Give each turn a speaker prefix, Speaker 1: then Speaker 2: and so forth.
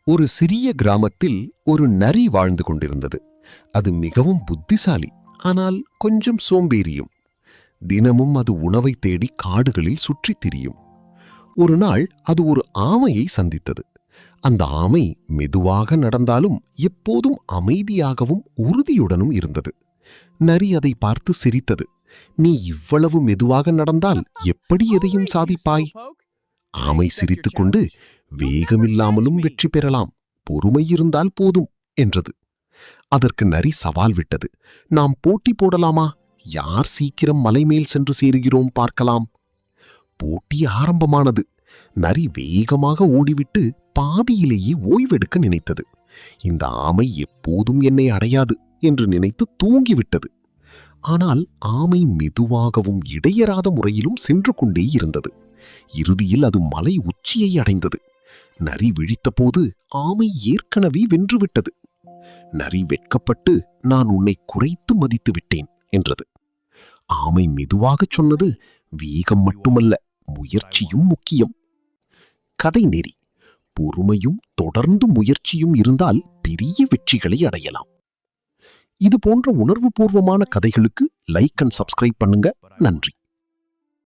Speaker 1: ஒரு சிறிய கிராமத்தில் ஒரு நரி வாழ்ந்து கொண்டிருந்தது. அது மிகவும் புத்திசாலி, ஆனால் கொஞ்சம் சோம்பேறியும். தினமும் அது உணவை தேடி காடுகளில் சுற்றித் திரியும். ஒரு நாள் அது ஒரு ஆமையை சந்தித்தது. அந்த ஆமை மெதுவாக நடந்தாலும் எப்போதும் அமைதியாகவும் உறுதியுடனும் இருந்தது. நரி அதை பார்த்து சிரித்தது. "நீ இவ்வளவு மெதுவாக நடந்தால் எப்படி எதையும் சாதிப்பாய்?" ஆமை சிரித்துக்கொண்டு, "வேகமில்லாமலும் வெற்றி பெறலாம், பொறுமை இருந்தால் போதும்" என்றது. அதற்கு நரி சவால் விட்டது. "நாம் போட்டி போடலாமா? யார் சீக்கிரம் மலைமேல் சென்று சேருகிறோம் பார்க்கலாம்." போட்டி ஆரம்பமானது. நரி வேகமாக ஓடிவிட்டு பாதியிலேயே ஓய்வெடுக்க நினைத்தது. இந்த ஆமை எப்போதும் என்னை அடையாது என்று நினைத்து தூங்கிவிட்டது. ஆனால் ஆமை மெதுவாகவும் இடையறாத முறையிலும் சென்று கொண்டே இருந்தது. இறுதியில் அது மலை உச்சியை அடைந்தது. நரி விழித்தபோது ஆமை ஏற்கனவே வென்றுவிட்டது. நரி வெட்கப்பட்டு, "நான் உன்னை குறைத்து மதித்து விட்டேன்" என்றது. ஆமை மெதுவாகச் சொன்னது, "வேகம் மட்டுமல்ல, முயற்சியும் முக்கியம்." கதை நெறி: பொறுமையும் தொடர்ந்து முயற்சியும் இருந்தால் பெரிய வெற்றிகளை அடையலாம். இது போன்ற உணர்வுபூர்வமான கதைகளுக்கு லைக் அண்ட் சப்ஸ்கிரைப் பண்ணுங்க. நன்றி.